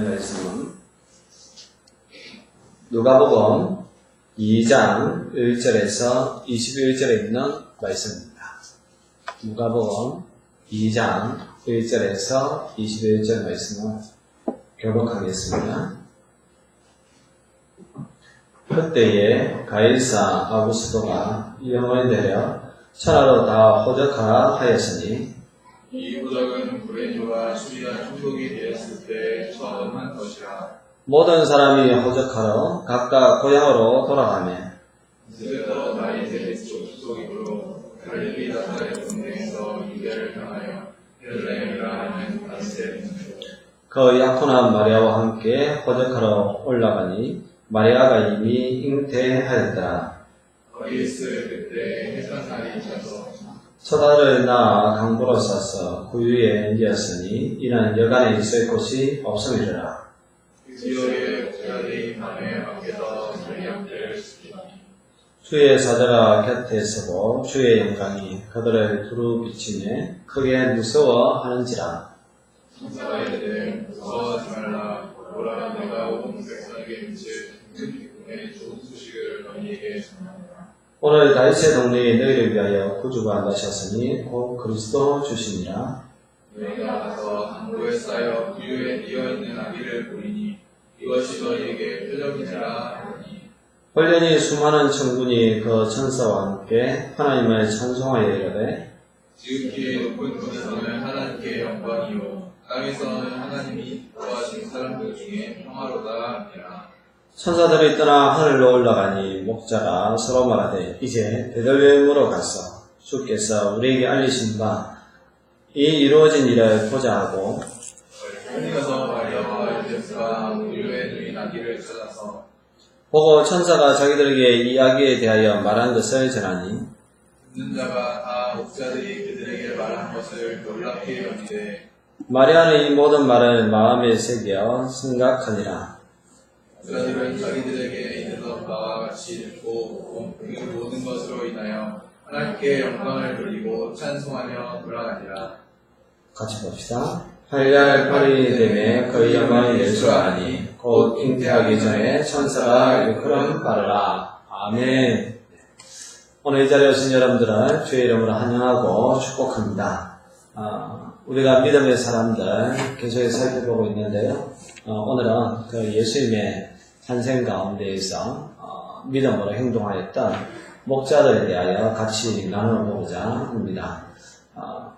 말씀은 누가복음 2장 1절에서 21절에 있는 말씀입니다. 누가복음 2장 1절에서 21절 말씀을 교독하겠습니다. 그때에 가이사 아구스도가 이 영을 내려 천하로 다 호적하라 하였으니 이 호적은 불의와 수리와 충족이 되었을 때 처음 한 것이라. 모든 사람이 호적하러 각각 고향으로 돌아가며 이제부터 다윗의 족속으로 갈릴리 나사렛 동네에서 유대를 향하여 베들레헴이라 하는 다윗의 그 약혼한 마리아와 함께 호적하러 올라가니 마리아가 이미 잉태하였더라. 거기 있을 그때 해산날이 차서 첫 알을 낳아 강보로 싸서 구유에 옮겼으니 이는 여간에 있을 곳이 없음이라. 그 지역의 목자들이 밤에 밖에서 자기한테를 지키니 주의 사자가 곁에 서고 주의 영광이 그들을 두루 비치네 크게 무서워하는지라. 천사가 이르되 무서워하지 말라. 보라, 내가 온 백성에게 미칠 기쁨의 좋은 소식을 너희에게 전하노라. 오늘 다윗의 동네에 너희를 위하여 구주가 나셨으니 곧 그리스도 주시니라. 너희가 가서 항구에 쌓여 구유에 이어있는 아기를 보이니 이것이 너희에게 표적이니라 하니 홀련히 수많은 천군이 그 천사와 함께 하나님을 찬송하여 이르되 지극히 높은 곳에서는 하나님께 영광이요 땅에서는 하나님이 구하신 사람들 중에 평화로다 하니라. 천사들이 떠나 하늘로 올라가니 목자가 서로 말하되 이제 베들레헴으로 가서 주께서 우리에게 알리신 바 이 이루어진 일을 보자 하고 하늘에서 마리아와 요셉과 구유에 누인 아기를 찾아서 보고 천사가 자기들에게 이 아기에 대하여 말한 것을 전하니 듣는 자가 다 목자들이 그들에게 말한 것을 놀랍게 여기되 마리아는 이 모든 말을 마음에 새겨 생각하니라. 목자들은 자기들에게 있는 바와 같이 듣고 그 모든 것으로 인하여 하나님께 영광을 돌리고 찬송하며 돌아가니라. 같이 봅시다. 8달 8일이 되매 그의 영광이 예수하니 곧 잉태하기 전에 천사가 일컬음 바르라. 아멘. 오늘 이 자리에 오신 여러분들은 주의 이름으로 환영하고 축복합니다. 우리가 믿음의 사람들 계속 살펴보고 있는데요. 오늘은 그 예수님의 탄생 가운데에서 믿음으로 행동하였던 목자들에 대하여 같이 나눠보고자 합니다.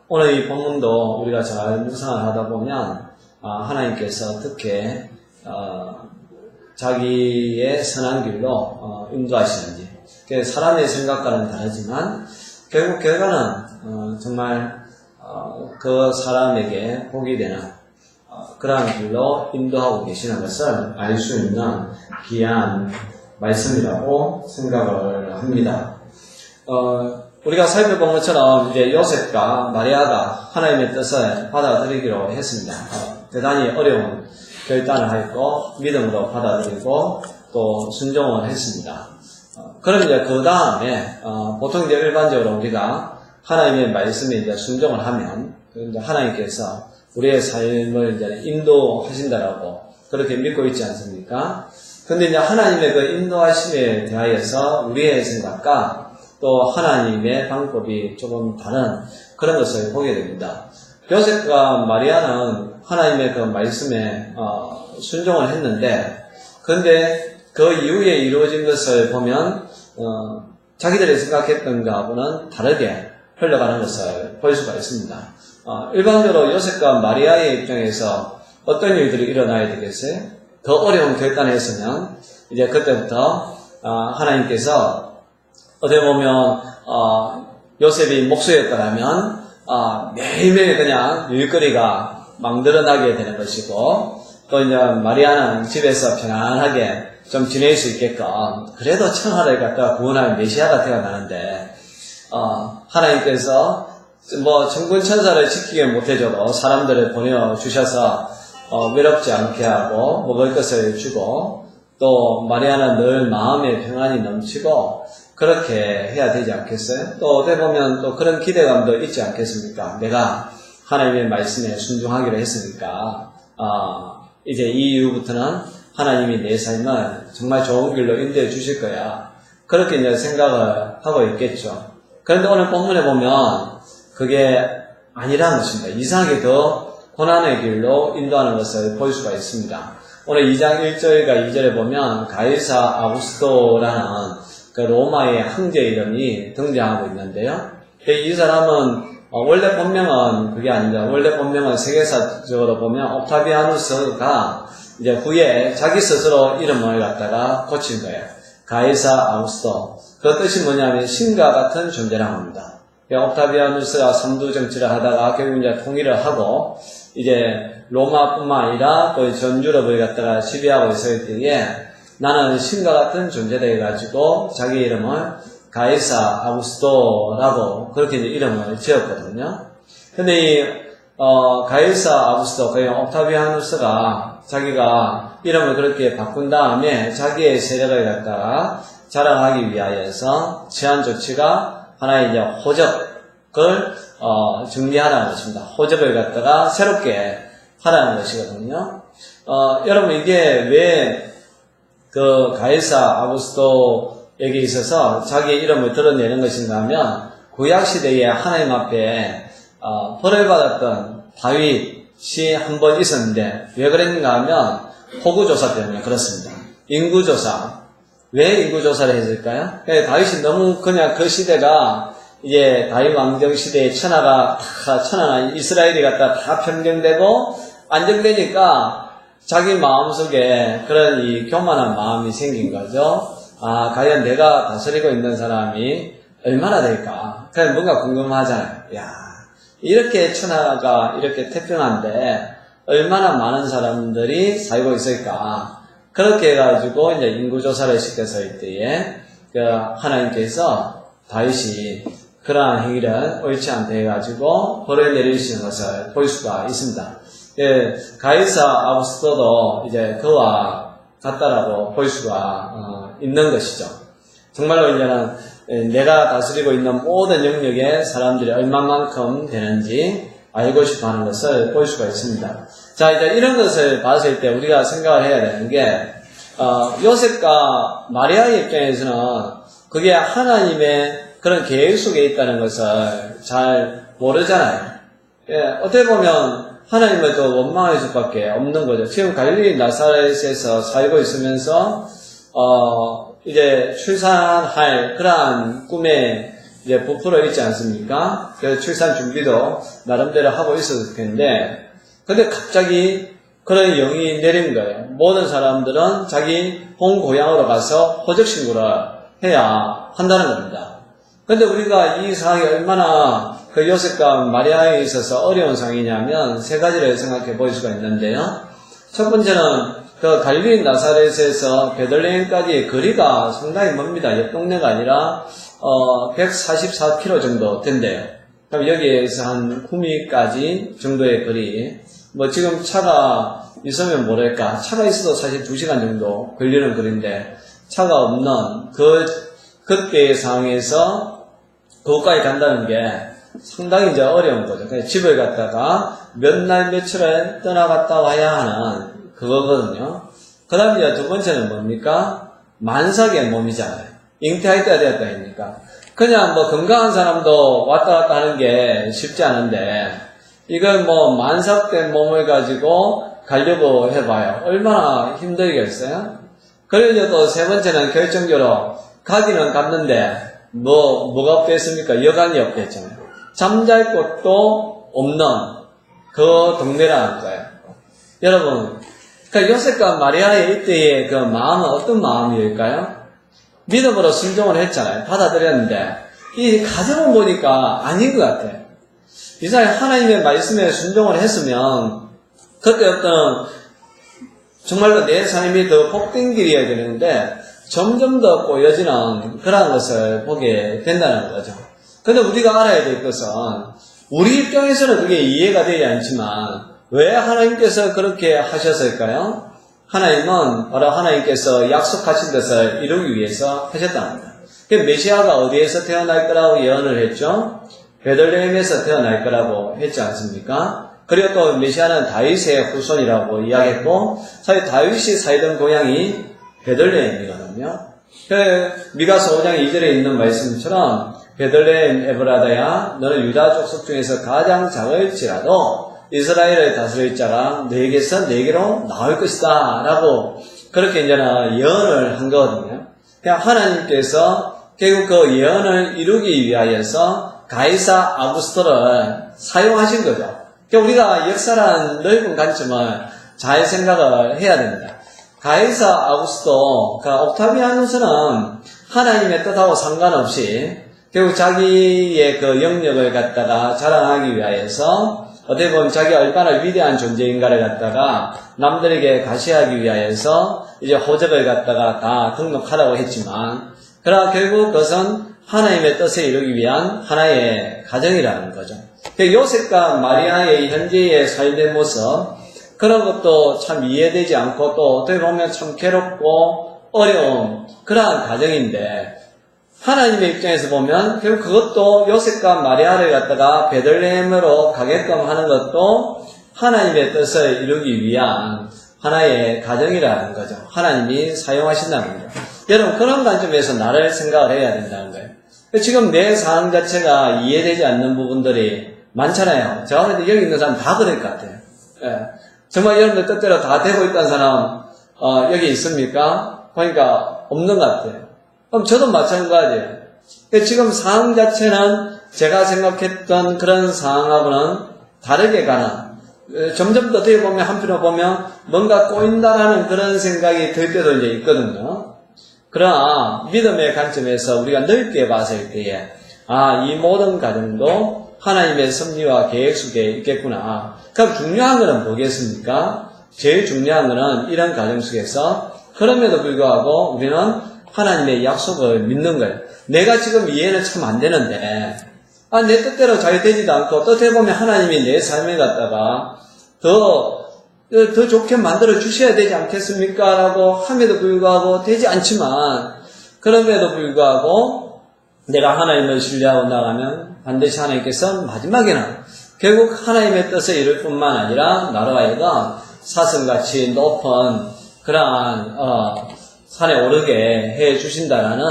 오늘 이 본문도 우리가 잘 묵상을 하다 보면 하나님께서 어떻게 자기의 선한 길로 인도하시는지, 사람의 생각과는 다르지만 결국 결과는 정말 그 사람에게 복이 되는 그러한 길로 인도하고 계시는 것을 알 수 있는 귀한 말씀이라고 생각을 합니다. 우리가 살펴본 것처럼 이제 요셉과 마리아가 하나님의 뜻을 받아들이기로 했습니다. 대단히 어려운 결단을 하였고 믿음으로 받아들이고 또 순종을 했습니다. 그럼 이제 그 다음에 보통 이제 일반적으로 우리가 하나님의 말씀에 이제 순종을 하면 이제 하나님께서 우리의 삶을 이제 인도하신다라고 그렇게 믿고 있지 않습니까? 근데 이제 하나님의 그 인도하심에 대하여서 우리의 생각과 또 하나님의 방법이 조금 다른 그런 것을 보게 됩니다. 요셉과 마리아는 하나님의 그 말씀에 순종을 했는데, 그런데 그 이후에 이루어진 것을 보면 자기들이 생각했던 것하고는 다르게 흘러가는 것을 볼 수가 있습니다. 일반적으로 요셉과 마리아의 입장에서 어떤 일들이 일어나야 되겠어요? 더 어려운 결단을 했으면 이제 그때부터 하나님께서 어떻게 보면 요셉이 목수였더라면 매일매일 그냥 일거리가 망들어나게 되는 것이고, 또 이제 마리아는 집에서 편안하게 좀 지낼 수 있게끔 그래도 천하를 갖다 구원할 메시아가 태어나는데 하나님께서 뭐 천군 천사를 지키게 못해줘도 사람들을 보내주셔서 외롭지 않게 하고 먹을 것을 주고, 또 마리아는 늘 마음에 평안이 넘치고 그렇게 해야 되지 않겠어요? 또 어떻게 보면 또 그런 기대감도 있지 않겠습니까? 내가 하나님의 말씀에 순종하기로 했으니까 이제 이 이후부터는 하나님이 내 삶을 정말 좋은 길로 인도해 주실 거야. 그렇게 이제 생각을 하고 있겠죠. 그런데 오늘 본문에 보면 그게 아니라는 것입니다. 이상하게 더 고난의 길로 인도하는 것을 볼 수가 있습니다. 오늘 2장 1절과 2절에 보면 가이사 아구스토라는 그 로마의 황제 이름이 등장하고 있는데요. 이 사람은 원래 본명은 그게 아닙니다. 원래 본명은 세계사적으로 보면 옥타비아누스가 이제 후에 자기 스스로 이름을 갖다가 고친 거예요. 가이사 아구스토. 그 뜻이 뭐냐면 신과 같은 존재라고 합니다. 옥타비아누스가 선두 정치를 하다가 결국 이제 통일을 하고 이제 로마뿐만 아니라 거의 전 유럽을 갖다가 지배하고 있을 때에 나는 신과 같은 존재다 해가지고 자기 이름을 가이사 아구스토라고 그렇게 이제 이름을 지었거든요. 근데 이 가이사 아구스토, 그 옥타비아누스가 자기가 이름을 그렇게 바꾼 다음에 자기의 세력을 갖다가 자랑하기 위하여서 취한 조치가 하나의 이제 호적을 정리하라는 것입니다. 호적을 갖다가 새롭게 하라는 것이거든요. 여러분 이게 왜 그 가이사 아구스토에게 있어서 자기의 이름을 드러내는 것인가 하면 구약시대에 하나님 앞에 벌을 받았던 다윗이 한 번 있었는데 왜 그랬는가 하면 호구조사 때문에 그렇습니다. 인구조사. 왜 인구조사를 했을까요? 다윗이 너무 그냥 그 시대가 이제 다윗 왕정 시대에 천하가 이스라엘이 갖다 다 평정되고 안정되니까 자기 마음속에 그런 이 교만한 마음이 생긴 거죠. 과연 내가 다스리고 있는 사람이 얼마나 될까? 그냥 뭔가 궁금하잖아요. 야, 이렇게 천하가 이렇게 태평한데 얼마나 많은 사람들이 살고 있을까? 그렇게 해가지고 이제 인구조사를 시켜서 이때에 하나님께서 다윗이 그러한 행위를 옳지 않다 해가지고 벌을 내리시는 것을 볼 수가 있습니다. 가이사 아구스토도 이제 그와 같다라고 볼 수가 있는 것이죠. 정말로 이제는 내가 다스리고 있는 모든 영역의 사람들이 얼마만큼 되는지 알고 싶어 하는 것을 볼 수가 있습니다. 자, 이제 이런 것을 봤을 때 우리가 생각을 해야 되는 게, 요셉과 마리아의 입장에서는 그게 하나님의 그런 계획 속에 있다는 것을 잘 모르잖아요. 어떻게 보면 하나님을 또 원망할 수밖에 없는 거죠. 지금 갈릴리 나사렛에서 살고 있으면서, 이제 출산할 그러한 꿈에 이제 부풀어 있지 않습니까? 그래서 출산 준비도 나름대로 하고 있었을 텐데, 근데 갑자기 그런 영이 내린 거예요. 모든 사람들은 자기 본 고향으로 가서 호적 신고를 해야 한다는 겁니다. 근데 우리가 이 상황이 얼마나 그 요셉과 마리아에 있어서 어려운 상황이냐면 세 가지를 생각해 볼 수가 있는데요. 첫 번째는 그 갈릴리 나사렛에서 베들레헴까지의 거리가 상당히 멉니다. 옆 동네가 아니라 144km 정도 된대요. 그럼 여기에서 한 구미까지 정도의 거리. 뭐 지금 차가 있으면 뭐랄까, 차가 있어도 사실 2시간 정도 걸리는 거리인데 차가 없는 그때의 상황에서 그것까지 간다는 게 상당히 이제 어려운 거죠. 그래서 집을 갔다가 몇 날 며칠을 떠나갔다 와야 하는 그거거든요. 그 다음에 이제 두 번째는 뭡니까? 만삭의 몸이잖아요. 잉태할 때가 되었다 하니까. 그냥 뭐 건강한 사람도 왔다 갔다 하는 게 쉽지 않은데, 이걸 뭐 만삭된 몸을 가지고 가려고 해봐요. 얼마나 힘들겠어요? 그리고 또 세 번째는 결정적으로 가기는 갔는데, 뭐가 없겠습니까? 여간이 없겠잖아요. 잠잘 곳도 없는 그 동네라는 거예요. 여러분, 그러니까 요셉과 마리아의 이때의 그 마음은 어떤 마음일까요? 믿음으로 순종을 했잖아요. 받아들였는데, 이 가정을 보니까 아닌 것 같아요. 이 사람이 하나님의 말씀에 순종을 했으면, 그때 어떤, 정말로 내 삶이 더 복된 길이어야 되는데, 점점 더 꼬여지는 그런 것을 보게 된다는 거죠. 근데 우리가 알아야 될 것은, 우리 입장에서는 그게 이해가 되지 않지만, 왜 하나님께서 그렇게 하셨을까요? 하나님은 바로 하나님께서 약속하신 것을 이루기 위해서 하셨다는 겁니다. 메시아가 어디에서 태어날 거라고 예언을 했죠? 베들레헴에서 태어날 거라고 했지 않습니까? 그리고 또 메시아는 다윗의 후손이라고 이야기했고, 사실 다윗이 살던 고향이 베들레헴이거든요. 미가서 5장 2절에 있는 말씀처럼 베들레헴 에브라다야 너는 유다 족속 중에서 가장 작을지라도 이스라엘을 다스릴 자가 너에게서 내게로 나올 것이다 라고 그렇게 이제는 예언을 한 거거든요. 그냥 하나님께서 결국 그 예언을 이루기 위하여서 가이사 아구스토를 사용하신 거죠. 그러니까 우리가 역사라는 넓은 관점을 잘 생각을 해야 됩니다. 가이사 아구스토, 그러니까 옥타비아누스는 하나님의 뜻하고 상관없이 결국 자기의 그 영역을 갖다가 자랑하기 위하여서 어떻게 보면 자기가 얼마나 위대한 존재인가를 갖다가 남들에게 가시하기 위하여서 이제 호적을 갖다가 다 등록하라고 했지만, 그러나 결국 그것은 하나님의 뜻을 이루기 위한 하나의 과정이라는 거죠. 요셉과 마리아의 현재의 삶의 모습, 그런 것도 참 이해되지 않고 또 어떻게 보면 참 괴롭고 어려운 그러한 과정인데, 하나님의 입장에서 보면 결국 그것도 요셉과 마리아를 갖다가 베들레헴으로 가게끔 하는 것도 하나님의 뜻을 이루기 위한 하나의 과정이라는 거죠. 하나님이 사용하신다는 거죠. 여러분, 그런 관점에서 나를 생각을 해야 된다는 거예요. 지금 내 상황 자체가 이해되지 않는 부분들이 많잖아요. 제가 볼 때 여기 있는 사람 다 그럴 것 같아요. 예. 정말 여러분들 뜻대로 다 되고 있다는 사람 여기 있습니까? 보니까 없는 것 같아요. 그럼 저도 마찬가지예요. 지금 상황 자체는 제가 생각했던 그런 상황하고는 다르게 가는, 점점 더 어떻게 보면 한편으로 보면 뭔가 꼬인다라는 그런 생각이 들 때도 이제 있거든요. 그러나 믿음의 관점에서 우리가 넓게 봤을 때에 이 모든 과정도 하나님의 섭리와 계획 속에 있겠구나. 그럼 중요한 거는 뭐겠습니까? 제일 중요한 거는 이런 과정 속에서 그럼에도 불구하고 우리는 하나님의 약속을 믿는 거예요. 내가 지금 이해는 참 안 되는데, 내 뜻대로 잘 되지도 않고, 어떻게 보면 하나님이 내 삶을 갖다가 더 좋게 만들어 주셔야 되지 않겠습니까? 라고 함에도 불구하고 되지 않지만, 그럼에도 불구하고 내가 하나님을 신뢰하고 나가면 반드시 하나님께서 마지막에는 결국 하나님의 뜻을 이룰 뿐만 아니라 나로 하여금 사슴같이 높은 그러한 산에 오르게 해 주신다라는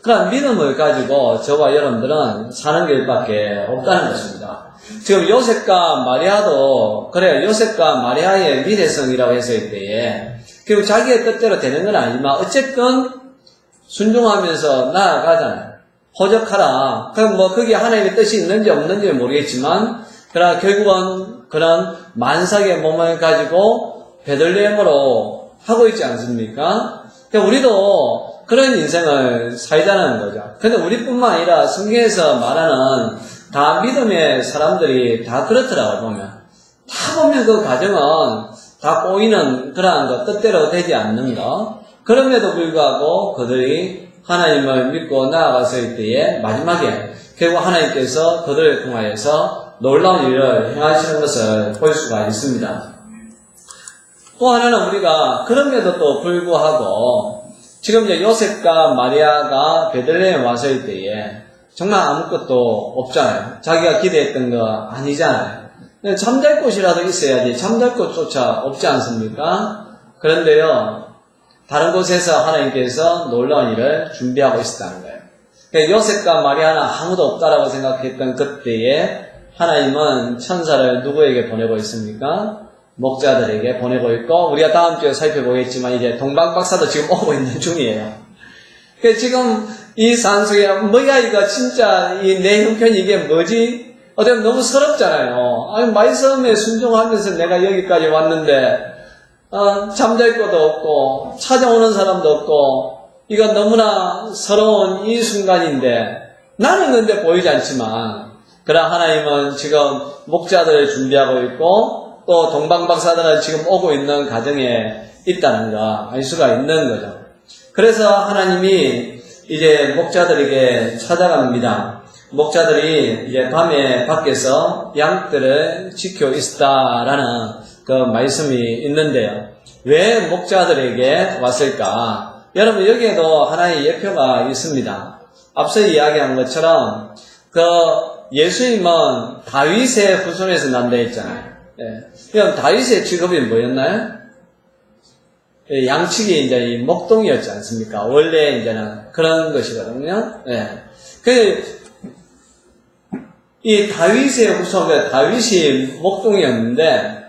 그런 믿음을 가지고 저와 여러분들은 사는 길밖에 없다는 것입니다. 지금 요셉과 마리아도 그래요. 요셉과 마리아의 미래성이라고 했을 때에 결국 자기의 뜻대로 되는 건 아니지만 어쨌든 순종하면서 나아가잖아요. 호적하라. 그럼 거기에 하나님의 뜻이 있는지 없는지 모르겠지만 그러나 결국은 그런 만삭의 몸을 가지고 베들레헴으로 하고 있지 않습니까? 그러니까 우리도 그런 인생을 살자는 거죠. 근데 우리뿐만 아니라 성경에서 말하는 다 믿음의 사람들이 다 그렇더라고요, 보면. 다 보면 그 과정은 다 꼬이는 그러한 것, 뜻대로 되지 않는 것. 그럼에도 불구하고 그들이 하나님을 믿고 나아갔을 때에 마지막에 결국 하나님께서 그들을 통하여서 놀라운 일을 행하시는 것을 볼 수가 있습니다. 또 하나는 우리가 그럼에도 또 불구하고 지금 이제 요셉과 마리아가 베들레헴에 왔을 때에 정말 아무것도 없잖아요. 자기가 기대했던 거 아니잖아요. 잠잘 곳이라도 있어야지 잠잘 곳조차 없지 않습니까? 그런데요, 다른 곳에서 하나님께서 놀라운 일을 준비하고 있었다는 거예요. 그러니까 요셉과 마리아는 아무도 없다라고 생각했던 그때에 하나님은 천사를 누구에게 보내고 있습니까? 목자들에게 보내고 있고, 우리가 다음 주에 살펴보겠지만 이제 동방박사도 지금 오고 있는 중이에요. 그러니까 지금 이 산속에 뭐야 이거 진짜 이 내 형편이 이게 뭐지? 어떻게 보면 너무 서럽잖아요. 아니 말씀에 순종하면서 내가 여기까지 왔는데 잠잘 곳도 없고 찾아오는 사람도 없고 이거 너무나 서러운 이 순간인데 나는 근데 보이지 않지만 그러나 하나님은 지금 목자들을 준비하고 있고 또 동방박사들은 지금 오고 있는 과정에 있다는 거 알 수가 있는 거죠. 그래서 하나님이 이제 목자들에게 찾아갑니다. 목자들이 이제 밤에 밖에서 양들을 지켜 있었다라는 그 말씀이 있는데요. 왜 목자들에게 왔을까? 여러분 여기에도 하나의 예표가 있습니다. 앞서 이야기한 것처럼 그 예수님은 다윗의 후손에서 난다 했잖아요. 그럼 다윗의 직업이 뭐였나요? 양측이 이제 이 목동이었지 않습니까? 원래 이제는 그런 것이거든요. 이 다윗의 후손, 다윗이 목동이었는데,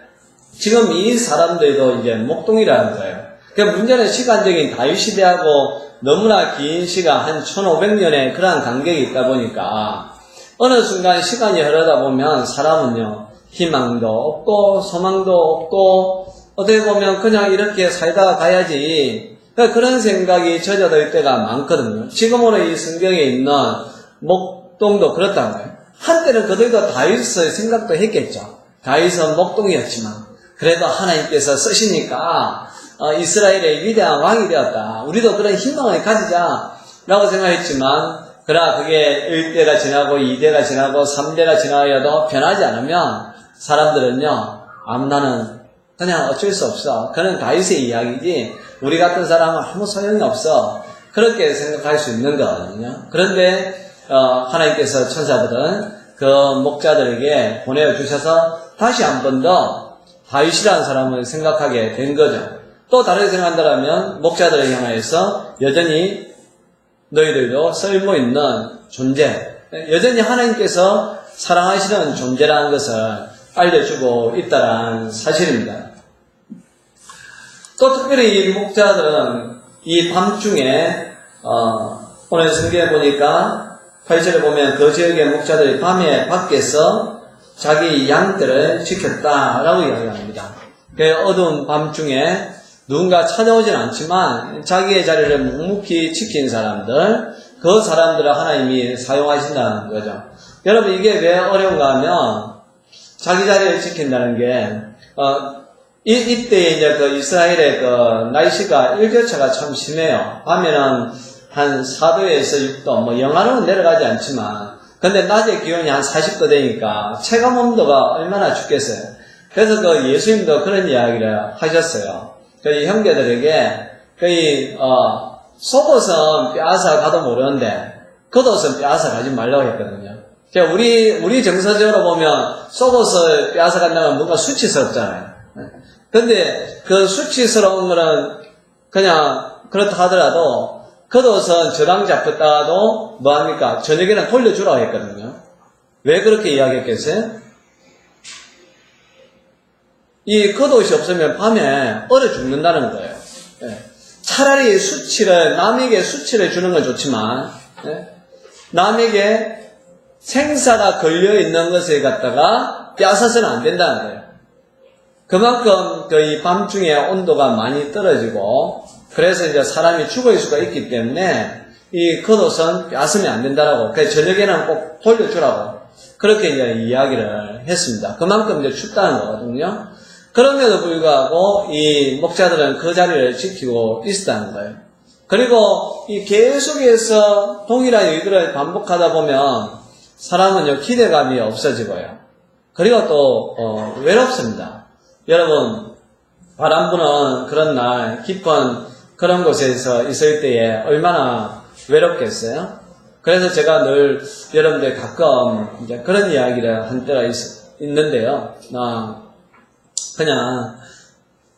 지금 이 사람들도 이제 목동이라는 거예요. 그러니까 문제는 시간적인 다윗 시대하고 너무나 긴 시간, 한 1500년의 그러한 간격이 있다 보니까, 어느 순간 시간이 흐르다 보면 사람은요, 희망도 없고, 소망도 없고, 어떻게 보면 그냥 이렇게 살다가 가야지, 그런 생각이 젖어들 때가 많거든요. 지금으로 이 성경에 있는 목동도 그렇다는 거예요. 한때는 그들도 다윗의 생각도 했겠죠. 다윗은 목동이었지만 그래도 하나님께서 쓰시니까 이스라엘의 위대한 왕이 되었다. 우리도 그런 희망을 가지자라고 생각했지만 그러나 그게 1대가 지나고 2대가 지나고 3대가 지나여도 변하지 않으면 사람들은요, 나는 그냥 어쩔 수 없어. 그는 다윗의 이야기지 우리 같은 사람은 아무 소용이 없어. 그렇게 생각할 수 있는 거거든요. 그런데 하나님께서 천사들은 그 목자들에게 보내주셔서 다시 한 번 더 다윗이라는 사람을 생각하게 된 거죠. 또 다르게 생각한다면 목자들을 향하여서 여전히 너희들도 쓸모있는 존재, 여전히 하나님께서 사랑하시는 존재라는 것을 알려주고 있다는 사실입니다. 또 특별히 이 목자들은 이 밤중에 오늘 성경에 보니까 8절에 보면 그 지역의 목자들이 밤에 밖에서 자기 양들을 지켰다라고 이야기합니다. 그 어두운 밤중에 누군가 찾아오진 않지만 자기의 자리를 묵묵히 지킨 사람들, 그 사람들을 하나님이 사용하신다는 거죠. 여러분, 이게 왜 어려운가 하면 자기 자리를 지킨다는 게 이때 이제 그 이스라엘의 그 날씨가 일교차가 참 심해요. 밤에는 한 4도에서 6도, 뭐 영하로는 내려가지 않지만, 근데 낮에 기온이 한 40도 되니까 체감 온도가 얼마나 춥겠어요. 그래서 그 예수님도 그런 이야기를 하셨어요. 그 형제들에게 거의 속옷은 빼앗아 가도 모르는데 겉옷은 빼앗아 가지 말라고 했거든요. 그러니까 우리 정서적으로 보면 속옷을 빼앗아 간다면 뭔가 수치스럽잖아요. 근데 그 수치스러운 거는 그냥 그렇다 하더라도 겉옷은 저당 잡혔다가도 뭐합니까? 저녁에는 돌려주라고 했거든요. 왜 그렇게 이야기했겠어요? 이 겉옷이 없으면 밤에 얼어 죽는다는 거예요. 차라리 남에게 수치를 주는 건 좋지만, 남에게 생사가 걸려있는 것을 갖다가 빼앗아서는 안 된다는 거예요. 그만큼 이 밤중에 온도가 많이 떨어지고, 그래서 이제 사람이 죽을 수가 있기 때문에 이 겉옷은 빼앗으면 안 된다라고, 그래서 저녁에는 꼭 돌려주라고 그렇게 이제 이야기를 했습니다. 그만큼 이제 춥다는 거거든요. 그럼에도 불구하고 이 목자들은 그 자리를 지키고 있었다는 거예요. 그리고 이 계속해서 동일한 일들을 반복하다 보면 사람은요, 기대감이 없어지고요. 그리고 또 외롭습니다. 여러분, 바람 부는 그런 날 깊은 그런 곳에서 있을 때에 얼마나 외롭겠어요? 그래서 제가 늘 여러분들 가끔 이제 그런 이야기를 한 때가 있는데요. 그냥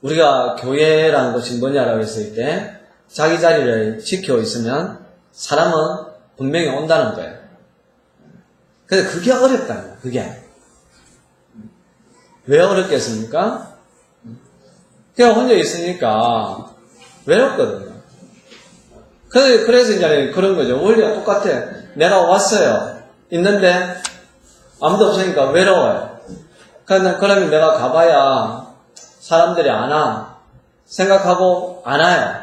우리가 교회라는 것이 뭐냐라고 했을 때 자기 자리를 지키고 있으면 사람은 분명히 온다는 거예요. 근데 그게 어렵다는 거예요. 그게. 왜 어렵겠습니까? 그냥 혼자 있으니까 외롭거든요. 그래서 이제 그런 거죠. 원리가 똑같아. 내가 왔어요. 있는데 아무도 없으니까 외로워요. 그러면 내가 가봐야 사람들이 안 와. 생각하고 안 와요.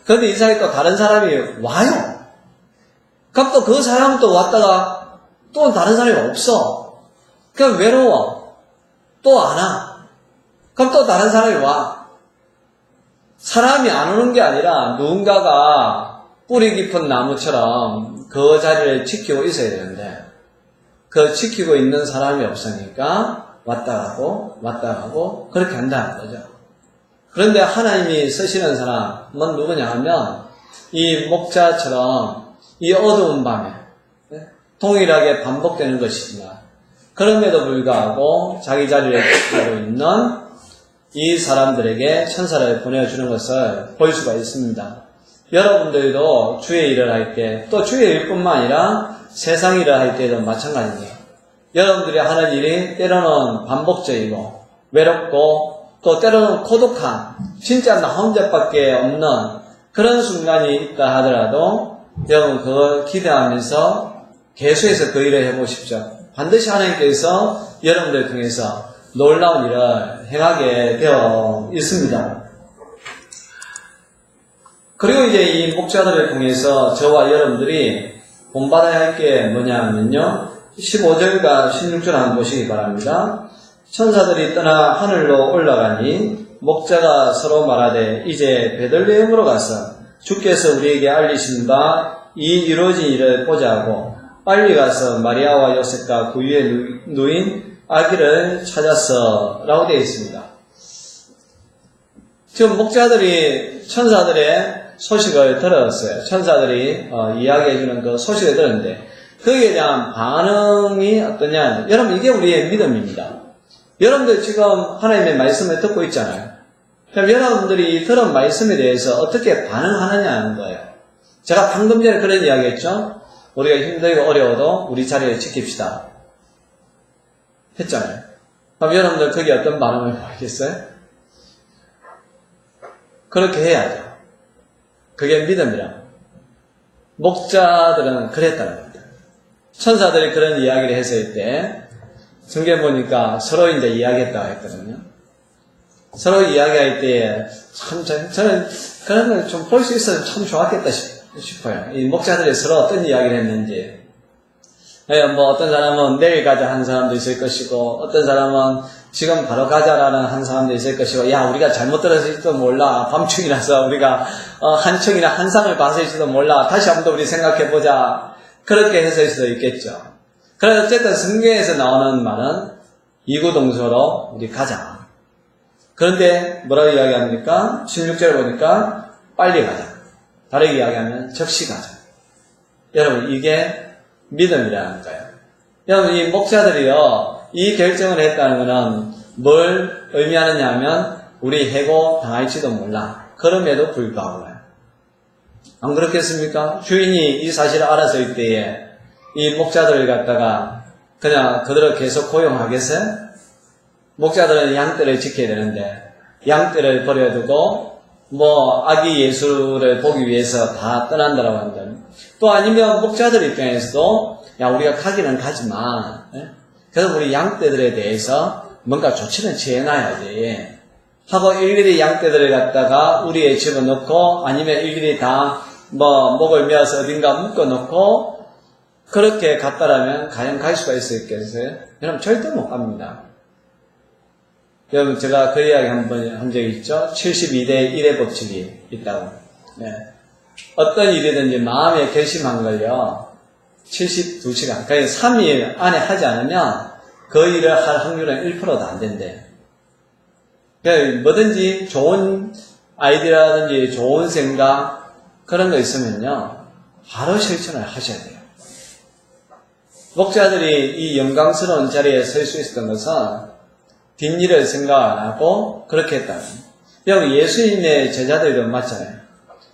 그런데 이 사이에 또 다른 사람이 와요. 그럼 또 그 사람은 또 왔다가 또 다른 사람이 없어. 그럼 외로워. 또 안 와. 그럼 또 다른 사람이 와. 사람이 안 오는 게 아니라 누군가가 뿌리 깊은 나무처럼 그 자리를 지키고 있어야 되는데 그 지키고 있는 사람이 없으니까 왔다 가고 그렇게 한다는 거죠. 그런데 하나님이 쓰시는 사람은 누구냐 하면 이 목자처럼 이 어두운 밤에 동일하게 반복되는 것이지만 그럼에도 불구하고 자기 자리를 지키고 있는 이 사람들에게 천사를 보내주는 것을 볼 수가 있습니다. 여러분들도 주의 일을 할 때, 또 주의 일뿐만 아니라 세상 일을 할 때도 마찬가지입니다. 여러분들이 하는 일이 때로는 반복적이고 외롭고 또 때로는 고독한, 진짜 나 혼자밖에 없는 그런 순간이 있다 하더라도 여러분 그걸 기대하면서 계속해서 그 일을 해보십시오. 반드시 하나님께서 여러분들을 통해서 놀라운 일을 행하게 되어 있습니다. 그리고 이제 이 목자들을 통해서 저와 여러분들이 본받아야 할 게 뭐냐면요. 15절과 16절 한번 보시기 바랍니다. 천사들이 떠나 하늘로 올라가니 목자가 서로 말하되 이제 베들레헴으로 가서 주께서 우리에게 알리신 바 이 이루어진 일을 보자고 빨리 가서 마리아와 요셉과 그 위에 누인 아기를 찾았어 라고 되어 있습니다. 지금 목자들이 천사들의 소식을 들었어요. 천사들이 이야기해주는 그 소식을 들었는데 거기에 대한 반응이 어떠냐. 여러분 이게 우리의 믿음입니다. 여러분들 지금 하나님의 말씀을 듣고 있잖아요. 그럼 여러분들이 들은 말씀에 대해서 어떻게 반응하느냐는 거예요. 제가 방금 전에 그런 이야기 했죠. 우리가 힘들고 어려워도 우리 자리를 지킵시다 했잖아요. 그럼 여러분들 거기에 어떤 반응을 보이겠어요? 그렇게 해야죠. 그게 믿음이라. 목자들은 그랬다는 겁니다. 천사들이 그런 이야기를 했을 때 성경에 보니까 서로 이제 이야기했다고 했거든요. 서로 이야기할 때에 참 저는 그런 걸 좀 볼 수 있어서 참 좋았겠다 싶어요. 이 목자들이 서로 어떤 이야기를 했는지. 뭐 어떤 사람은 내일 가자 한 사람도 있을 것이고 어떤 사람은 지금 바로 가자라는 한 사람도 있을 것이고 야 우리가 잘못 들었을지도 몰라. 밤중이라서 우리가 한 층이나 한 상을 봤을지도 몰라. 다시 한번 우리 생각해보자. 그렇게 했을 수도 있겠죠. 그래서 어쨌든 성경에서 나오는 말은 이구동서로 우리 가자. 그런데 뭐라고 이야기합니까? 16절 보니까 빨리 가자. 다르게 이야기하면 즉시 가자. 여러분 이게 믿음이라는 거예요. 여러분 이 목자들이요 이 결정을 했다는 것은 뭘 의미하느냐 하면 우리 해고 당할지도 몰라. 그럼에도 불구하고요. 안 그렇겠습니까? 주인이 이 사실을 알았을 때에 이 목자들을 갖다가 그냥 그들을 계속 고용하겠어요? 목자들은 양떼를 지켜야 되는데 양떼를 버려두고 뭐 아기 예수를 보기 위해서 다 떠난다라고 한다면 또 아니면 목자들 입장에서도 야 우리가 가기는 가지만 그래서 우리 양떼들에 대해서 뭔가 조치는 취해놔야지 하고 일일이 양떼들을 갖다가 우리의 집어넣고 아니면 일일이 다 뭐 목을 메어서 어딘가 묶어놓고 그렇게 갔다라면 과연 갈 수가 있겠어요? 여러분 절대 못 갑니다. 여러분 제가 그 이야기 한번 한 적이 있죠. 72대 1의 법칙이 있다고. 네. 어떤 일이든지 마음에 결심한 걸요 72시간 그러니까 3일 안에 하지 않으면 그 일을 할 확률은 1%도 안 된대요. 그러니까 뭐든지 좋은 아이디어라든지 좋은 생각 그런 거 있으면요 바로 실천을 하셔야 돼요. 목자들이 이 영광스러운 자리에 설 수 있었던 것은 뒷일을 생각 안 하고 그렇게 했다는 여러분 예수님의 제자들도 맞잖아요.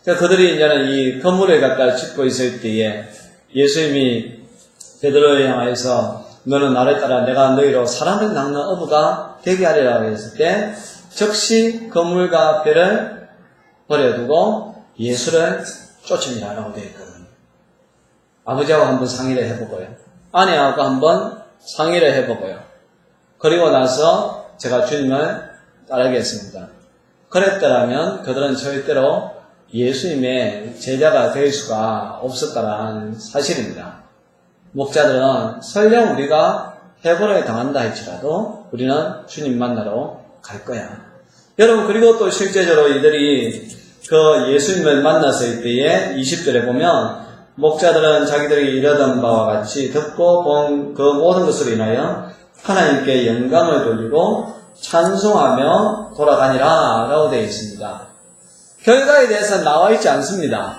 그러니까 그들이 이제는 이 건물을 갖다 짓고 있을 때에 예수님이 베드로를 향하여서 너는 나를 따라 내가 너희로 사람을 낚는 어부가 되게 하리라고 했을 때 즉시 건물과 배를 버려두고 예수를 쫓으니라라고 되어 있거든요. 아버지하고 한번 상의를 해보고요. 아내하고 한번 상의를 해보고요. 그리고 나서 제가 주님을 따르겠습니다. 그랬더라면 그들은 절대로 예수님의 제자가 될 수가 없었다는 사실입니다. 목자들은 설령 우리가 해고를 당한다 할지라도 우리는 주님 만나러 갈 거야. 여러분 그리고 또 실제적으로 이들이 그 예수님을 만났을 때에 20절에 보면 목자들은 자기들이 이르던 바와 같이 듣고 본 그 모든 것으로 인하여 하나님께 영광을 돌리고 찬송하며 돌아가니라 라고 되어 있습니다. 결과에 대해서 나와 있지 않습니다.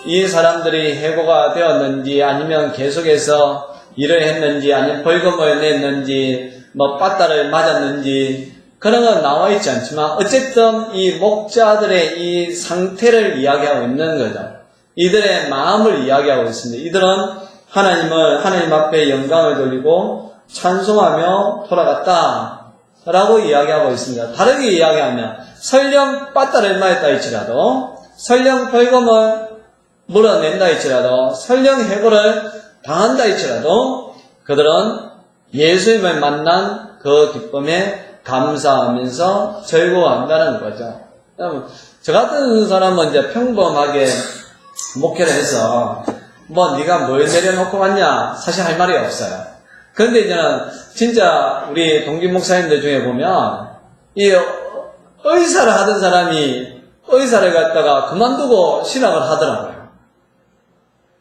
이 사람들이 해고가 되었는지 아니면 계속해서 일을 했는지, 아니면 벌금을 냈는지, 뭐, 빠따를 맞았는지, 그런 건 나와 있지 않지만, 어쨌든 이 목자들의 이 상태를 이야기하고 있는 거죠. 이들의 마음을 이야기하고 있습니다. 이들은 하나님 앞에 영광을 돌리고 찬송하며 돌아갔다. 라고 이야기하고 있습니다. 다르게 이야기하면, 설령 빠따를 맞았다 할지라도, 설령 벌금을 물어낸다 할지라도, 설령 해고를 당한다 할지라도, 그들은 예수님을 만난 그 기쁨에 감사하면서 즐거워한다는 거죠. 저 같은 사람은 이제 평범하게 목회를 해서, 뭐, 네가 뭘 내려놓고 왔냐? 사실 할 말이 없어요. 그런데 이제는 진짜 우리 동기 목사님들 중에 보면, 이 의사를 하던 사람이 의사를 갖다가 그만두고 신학을 하더라고요.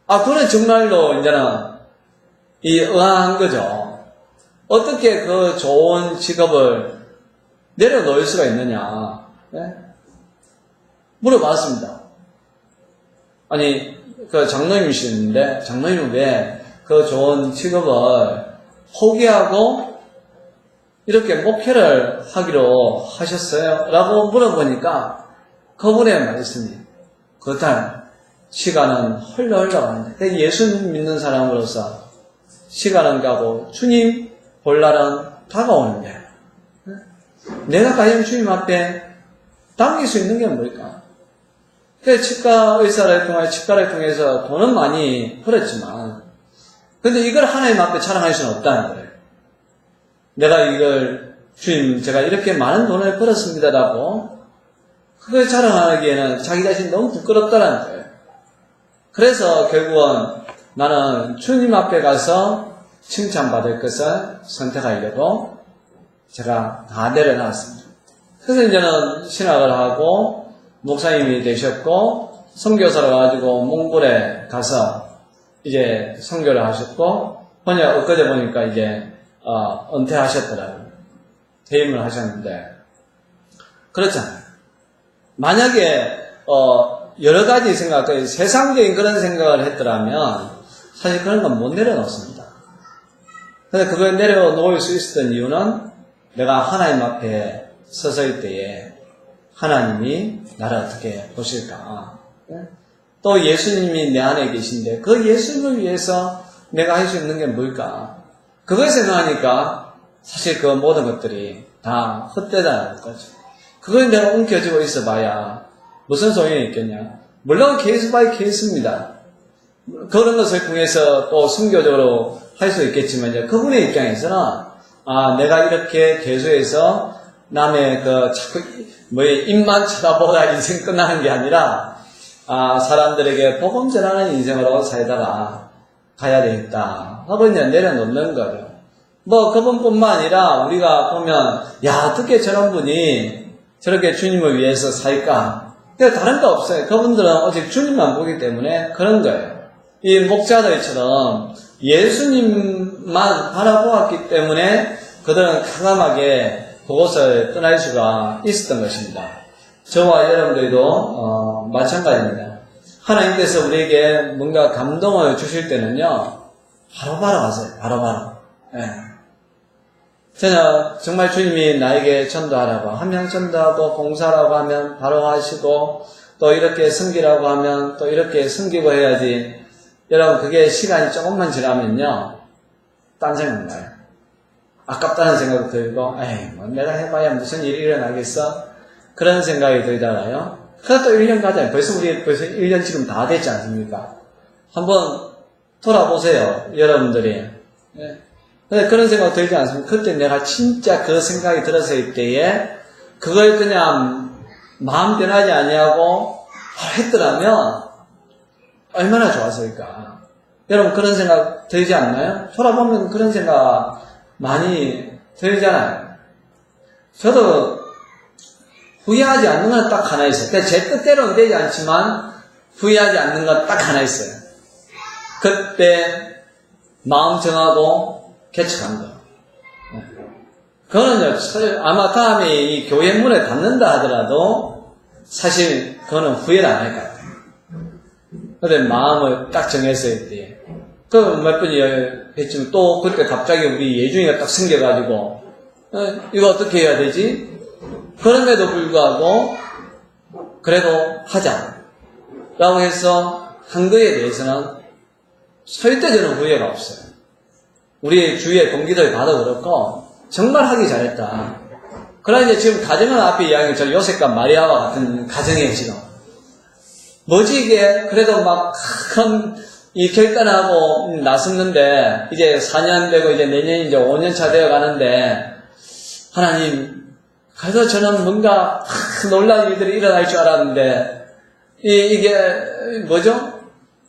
그건 정말로 이제는 의아한 거죠. 어떻게 그 좋은 직업을 내려놓을 수가 있느냐. 네? 물어봤습니다. 아니, 그 장로님이시는데, 장로님은 왜 그 좋은 직업을 포기하고 이렇게 목회를 하기로 하셨어요? 라고 물어보니까 그분의 말씀이, 그렇다면 시간은 흘러가는데, 예수님 믿는 사람으로서 시간은 가고 주님 볼 날은 다가오는데, 내가 과연 주님 앞에 당길 수 있는 게 뭘까? 치과 의사를 통해, 치과를 통해서 돈은 많이 벌었지만, 근데 이걸 하나님 앞에 자랑할 수는 없다는 거예요. 내가 이걸, 주님, 제가 이렇게 많은 돈을 벌었습니다라고, 그걸 자랑하기에는 자기 자신이 너무 부끄럽다는 거예요. 그래서 결국은 나는 주님 앞에 가서 칭찬받을 것을 선택하려고 제가 다 내려놨습니다. 그래서 이제는 신학을 하고 목사님이 되셨고 선교사로 가지고 몽골에 가서 이제 선교를 하셨고 엊그제 보니까 이제 은퇴하셨더라고요. 퇴임을 하셨는데 그렇잖아요. 만약에 여러 가지 생각, 세상적인 그런 생각을 했더라면 사실 그런 건 못 내려놓습니다. 근데 그걸 내려놓을 수 있었던 이유는 내가 하나님 앞에 서서일 때에 하나님이 나를 어떻게 보실까. 또 예수님이 내 안에 계신데 그 예수님을 위해서 내가 할 수 있는 게 뭘까. 그걸 생각하니까 사실 그 모든 것들이 다 헛되다는 거죠. 그걸 내가 움켜쥐고 있어 봐야 무슨 소용이 있겠냐. 물론 케이스 바이 케이스입니다. 그런 것을 통해서 또 선교적으로 할 수 있겠지만 이제 그분의 입장에서는 내가 이렇게 개수해서 남의 자꾸 입만 쳐다보다 인생 끝나는 게 아니라 사람들에게 복음 전하는 인생으로 살다가 가야 되겠다 하고 이제 내려놓는 거죠. 그분뿐만 아니라 우리가 보면 어떻게 저런 분이 저렇게 주님을 위해서 살까? 다른 거 없어요. 그분들은 오직 주님만 보기 때문에 그런 거예요. 이 목자들처럼 예수님만 바라보았기 때문에 그들은 과감하게 그곳을 떠날 수가 있었던 것입니다. 저와 여러분들도 마찬가지입니다. 하나님께서 우리에게 뭔가 감동을 주실 때는요, 바로바로 하세요. 바로바로. 예. 저는 정말 주님이 나에게 전도하라고, 한 명 전도하고 봉사라고 하면 바로 하시고, 또 이렇게 섬기라고 하면 또 이렇게 섬기고 해야지. 여러분, 그게 시간이 조금만 지나면요, 딴 생각 나요. 아깝다는 생각이 들고, 내가 해봐야 무슨 일이 일어나겠어? 그런 생각이 들잖아요. 그래서 또 1년 가잖아요. 벌써 1년 지금 다 됐지 않습니까? 한번 돌아보세요, 여러분들이. 네. 근데 그런 생각 들지 않습니까? 그때 내가 진짜 그 생각이 들었을 때에, 그걸 그냥 마음 변하지 아니하고 했더라면, 얼마나 좋았을까. 여러분, 그런 생각 들지 않나요? 돌아보면 그런 생각 많이 들잖아요. 저도 후회하지 않는 건 딱 하나 있어요. 그러니까 제 뜻대로는 되지 않지만 후회하지 않는 건 딱 하나 있어요. 그때 마음 정하고 개척한 거. 그거는요, 아마 다음에 이 교회 문에 닫는다 하더라도 사실 그거는 후회를 안 할 것 같아요. 근데 마음을 딱 정했을 때 그 몇 번이 했지만 또 그때 갑자기 우리 예중이가 딱 생겨가지고 이거 어떻게 해야 되지? 그럼에도 불구하고 그래도 하자 라고 해서 한 거에 대해서는 절대 저는 후회가 없어요. 우리 주위의 동기들 봐도 그렇고 정말 하기 잘했다. 그러나 이제 지금 가정은 앞에 이야기한 저 요셉과 마리아와 같은 가정이에요. 지금 뭐지 이게? 그래도 막 큰 이 결단하고 나섰는데 이제 4년 되고 이제 내년이 이제 5년 차 되어 가는데 하나님 그래도 저는 뭔가 놀라운 일들이 일어날 줄 알았는데 이게 뭐죠?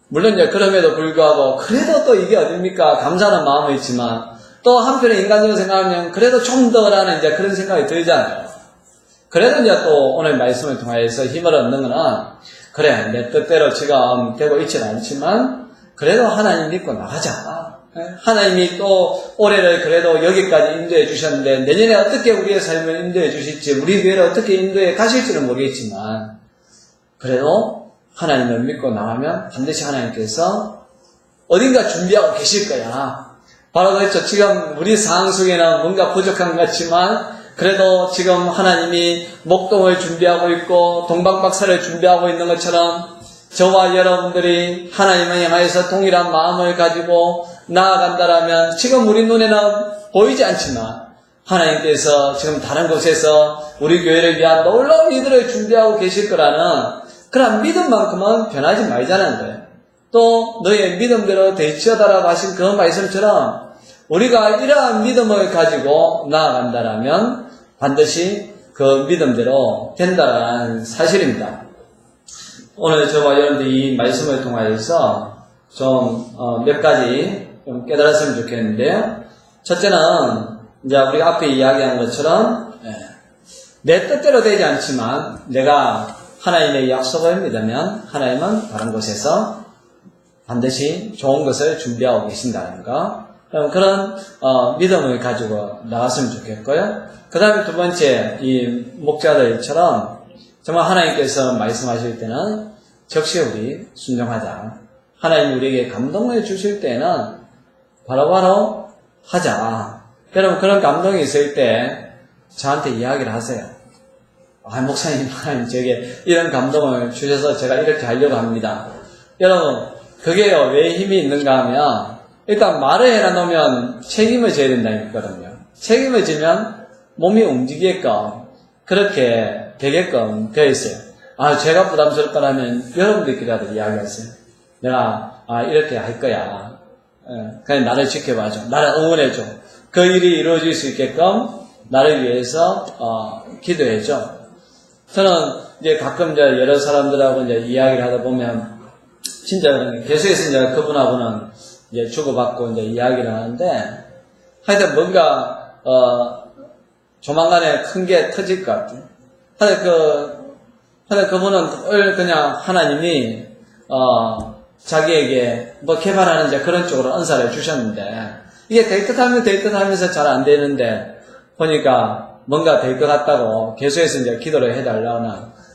물론 이제 그럼에도 불구하고 그래도 또 이게 어딥니까? 감사하는 마음은 있지만 또 한편에 인간적으로 생각하면 그래도 좀 더라는 이제 그런 생각이 들잖아요. 그래도 이제 또 오늘 말씀을 통해서 힘을 얻는 거는 그래 내 뜻대로 지금 되고 있지는 않지만 그래도 하나님 믿고 나가자. 하나님이 또 올해를 그래도 여기까지 인도해 주셨는데 내년에 어떻게 우리의 삶을 인도해 주실지 우리 교회를 어떻게 인도해 가실지는 모르겠지만 그래도 하나님을 믿고 나가면 반드시 하나님께서 어딘가 준비하고 계실 거야. 바로 그렇죠. 지금 우리 상황 속에는 뭔가 부족한 것 같지만 그래도 지금 하나님이 목동을 준비하고 있고 동방박사를 준비하고 있는 것처럼 저와 여러분들이 하나님을 향해서 동일한 마음을 가지고 나아간다라면 지금 우리 눈에는 보이지 않지만 하나님께서 지금 다른 곳에서 우리 교회를 위한 놀라운 일들을 준비하고 계실 거라는 그런 믿음만큼은 변하지 말자는 거예요. 또 너의 믿음대로 되지어다라고 하신 그 말씀처럼 우리가 이러한 믿음을 가지고 나아간다라면 반드시 그 믿음대로 된다라는 사실입니다. 오늘 저와 여러분들이 이 말씀을 통하여서 좀 몇 가지 좀 깨달았으면 좋겠는데요. 첫째는 이제 우리가 앞에 이야기한 것처럼 내 뜻대로 되지 않지만 내가 하나님의 약속을 믿으면 하나님은 다른 곳에서 반드시 좋은 것을 준비하고 계신다는 거. 그런 믿음을 가지고 나갔으면 좋겠고요. 그 다음에 두 번째 이 목자들처럼 정말 하나님께서 말씀하실 때는 적시 우리 순종하자. 하나님 우리에게 감동을 주실 때는 바로바로 하자. 여러분 그런 감동이 있을 때 저한테 이야기를 하세요. 목사님 하나님 제게 이런 감동을 주셔서 제가 이렇게 하려고 합니다. 여러분 그게요 왜 힘이 있는가 하면 일단 말을 해놔놓으면 책임을 져야 된다는 거거든요. 책임을 지면 몸이 움직이게끔 그렇게 되게끔 되어 있어요. 제가 부담스럽다면 여러분들끼리라도 이야기하세요. 내가 이렇게 할 거야. 그냥 나를 지켜봐줘. 나를 응원해줘. 그 일이 이루어질 수 있게끔 나를 위해서 기도해줘. 저는 이제 가끔 이제 여러 사람들하고 이제 이야기를 하다 보면 진짜 계속해서 이제 그분하고는 이제 주고받고 이제 이야기를 하는데 하여튼 뭔가 조만간에 큰 게 터질 것 같아요. 하여튼 그분은 그냥 하나님이 자기에게 뭐 개발하는 이제 그런 쪽으로 은사를 주셨는데 이게 될 듯 하면 될 듯 하면서 잘 안 되는데 보니까 뭔가 될 것 같다고 계속해서 이제 기도를 해달라는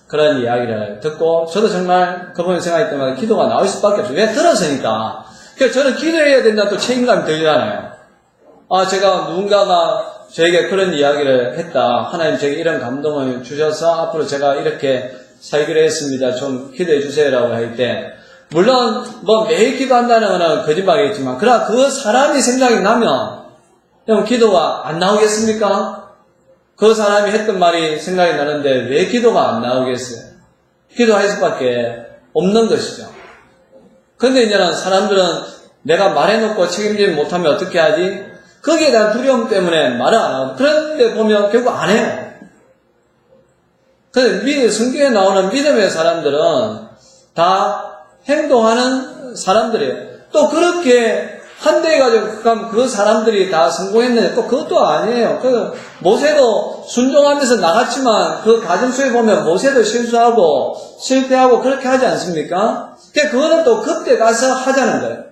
그런 이야기를 듣고 저도 정말 그분이 생각할 때마다 기도가 나올 수밖에 없어요. 왜? 들었으니까. 그래서 저는 기도해야 된다는 또 책임감이 들잖아요. 제가 누군가가 저에게 그런 이야기를 했다. 하나님 제게 이런 감동을 주셔서 앞으로 제가 이렇게 살기로 했습니다. 좀 기도해 주세요라고 할 때 물론 뭐 매일 기도한다는 건 거짓말이겠지만 그러나 그 사람이 생각이 나면 그럼 기도가 안 나오겠습니까? 그 사람이 했던 말이 생각이 나는데 왜 기도가 안 나오겠어요? 기도할 수밖에 없는 것이죠. 그런데 이제는 사람들은 내가 말해놓고 책임지지 못하면 어떻게 하지? 거기에 대한 두려움 때문에 말을 안 하고 그런데 보면 결국 안 해요. 그런데 성경에 나오는 믿음의 사람들은 다 행동하는 사람들이에요. 또 그렇게 한대 가지고 그 사람들이 다 성공했는데 또 그것도 아니에요. 그 모세도 순종하면서 나갔지만 그 과정 속에 보면 모세도 실수하고 실패하고 그렇게 하지 않습니까? 그거는 또 그때 가서 하자는 거예요.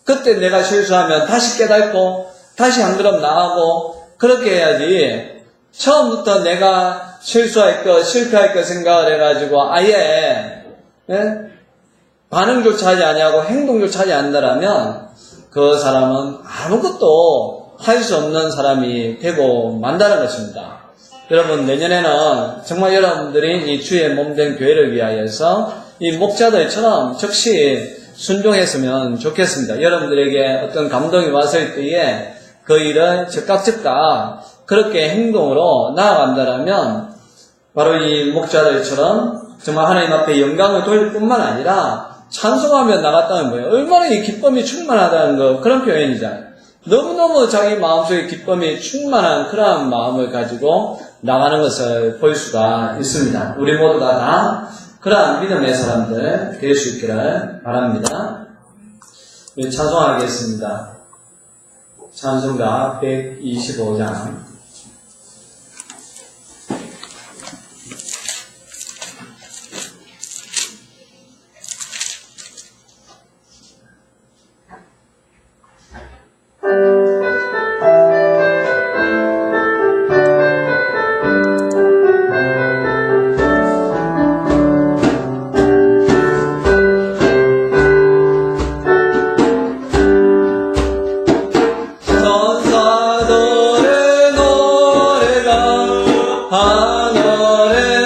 그때 내가 실수하면 다시 깨닫고 다시 한 걸음 나가고 그렇게 해야지 처음부터 내가 실수할 거 실패할 거 생각을 해가지고 아예 반응조차 하지 아니하고 행동조차 하지 않는다라면 그 사람은 아무것도 할 수 없는 사람이 되고 만다는 것입니다. 여러분, 내년에는 정말 여러분들이 이 주의 몸된 교회를 위하여서 이 목자들처럼 즉시 순종했으면 좋겠습니다. 여러분들에게 어떤 감동이 왔을 때에 그 일을 즉각 그렇게 행동으로 나아간다라면 바로 이 목자들처럼 정말 하나님 앞에 영광을 돌릴 뿐만 아니라 찬송하며 나갔다는 거예요. 얼마나 이 기쁨이 충만하다는 거, 그런 표현이잖아요. 너무너무 자기 마음속에 기쁨이 충만한 그러한 마음을 가지고 나가는 것을 볼 수가 있습니다. 우리 모두가 다 그러한 믿음의 사람들 될 수 있기를 바랍니다. 우리 찬송하겠습니다. 찬송가 125장. 하늘에